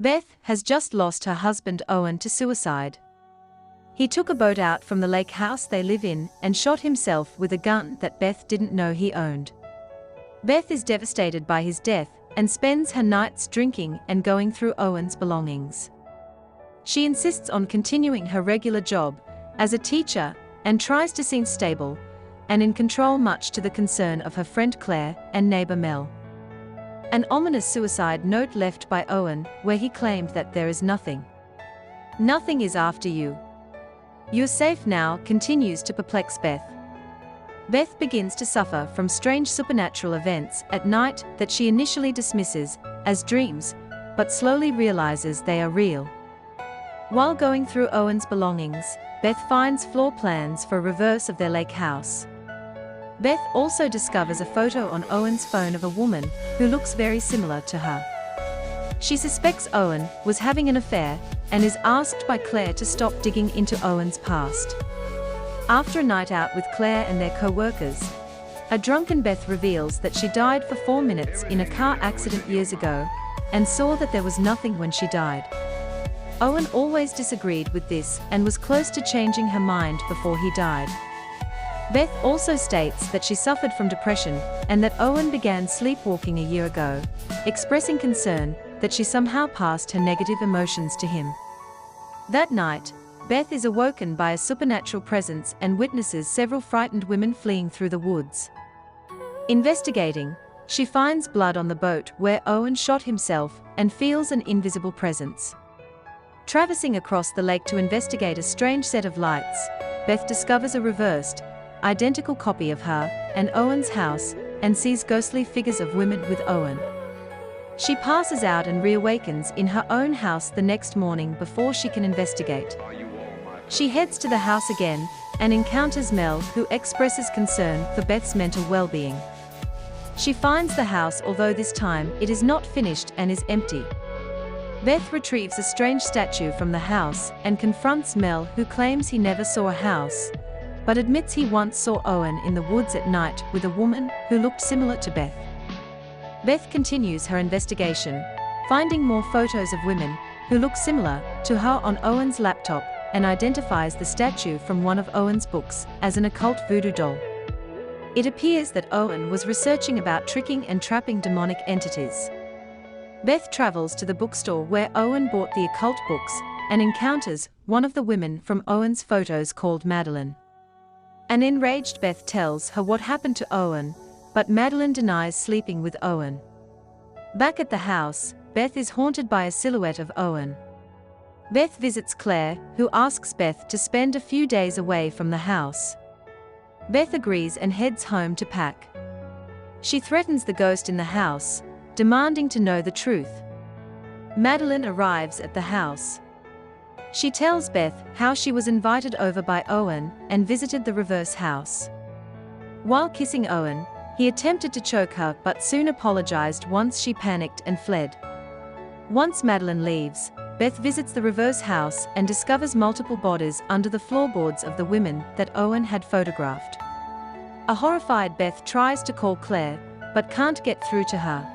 Beth has just lost her husband Owen to suicide. He took a boat out from the lake house they live in and shot himself with a gun that Beth didn't know he owned. Beth is devastated by his death and spends her nights drinking and going through Owen's belongings. She insists on continuing her regular job as a teacher and tries to seem stable and in control, much to the concern of her friend Claire and neighbor Mel. An ominous suicide note left by Owen where he claimed that there is nothing. Nothing is after you. You're safe now continues to perplex Beth. Beth begins to suffer from strange supernatural events at night that she initially dismisses as dreams, but slowly realizes they are real. While going through Owen's belongings, Beth finds floor plans for a reverse of their lake house. Beth also discovers a photo on Owen's phone of a woman who looks very similar to her. She suspects Owen was having an affair and is asked by Claire to stop digging into Owen's past. After a night out with Claire and their co-workers, a drunken Beth reveals that she died for 4 minutes in a car accident years ago and saw that there was nothing when she died. Owen always disagreed with this and was close to changing her mind before he died. Beth also states that she suffered from depression and that Owen began sleepwalking a year ago, expressing concern that she somehow passed her negative emotions to him. That night, Beth is awoken by a supernatural presence and witnesses several frightened women fleeing through the woods. Investigating, she finds blood on the boat where Owen shot himself and feels an invisible presence. Traversing across the lake to investigate a strange set of lights, Beth discovers a reversed, identical copy of her and Owen's house and sees ghostly figures of women with Owen. She passes out and reawakens in her own house the next morning before she can investigate. She heads to the house again and encounters Mel, who expresses concern for Beth's mental well-being. She finds the house, although this time it is not finished and is empty. Beth retrieves a strange statue from the house and confronts Mel, who claims he never saw a house, but admits he once saw Owen in the woods at night with a woman who looked similar to Beth. Beth continues her investigation, finding more photos of women who look similar to her on Owen's laptop, and identifies the statue from one of Owen's books as an occult voodoo doll. It appears that Owen was researching about tricking and trapping demonic entities. Beth travels to the bookstore where Owen bought the occult books and encounters one of the women from Owen's photos called Madeline. An enraged Beth tells her what happened to Owen, but Madeline denies sleeping with Owen. Back at the house, Beth is haunted by a silhouette of Owen. Beth visits Claire, who asks Beth to spend a few days away from the house. Beth agrees and heads home to pack. She threatens the ghost in the house, demanding to know the truth. Madeline arrives at the house. She tells Beth how she was invited over by Owen and visited the reverse house. While kissing Owen, he attempted to choke her but soon apologized once she panicked and fled. Once Madeline leaves, Beth visits the reverse house and discovers multiple bodies under the floorboards of the women that Owen had photographed. A horrified Beth tries to call Claire, but can't get through to her.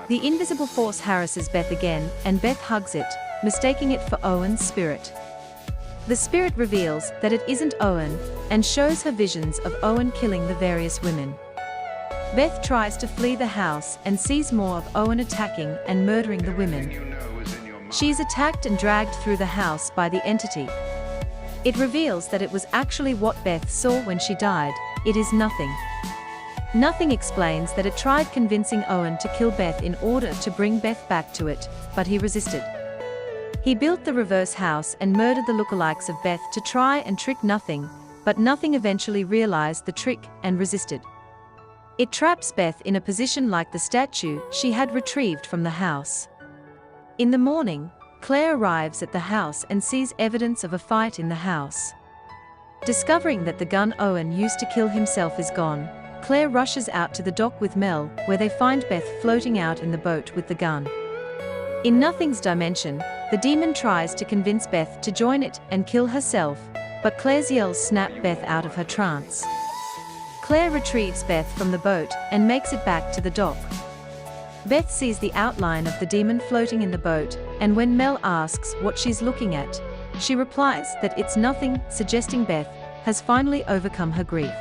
The invisible force harasses Beth again, and Beth hugs it, mistaking it for Owen's spirit. The spirit reveals that it isn't Owen, and shows her visions of Owen killing the various women. Beth tries to flee the house and sees more of Owen attacking and murdering the women. She is attacked and dragged through the house by the entity. It reveals that it was actually what Beth saw when she died. It is nothing. Nothing explains that it tried convincing Owen to kill Beth in order to bring Beth back to it, but he resisted. He built the reverse house and murdered the lookalikes of Beth to try and trick Nothing, but Nothing eventually realized the trick and resisted. It traps Beth in a position like the statue she had retrieved from the house. In the morning, Claire arrives at the house and sees evidence of a fight in the house. Discovering that the gun Owen used to kill himself is gone, Claire rushes out to the dock with Mel, where they find Beth floating out in the boat with the gun. In Nothing's dimension, the demon tries to convince Beth to join it and kill herself, but Claire's yells snap Beth out of her trance. Claire retrieves Beth from the boat and makes it back to the dock. Beth sees the outline of the demon floating in the boat, and when Mel asks what she's looking at, she replies that it's nothing, suggesting Beth has finally overcome her grief.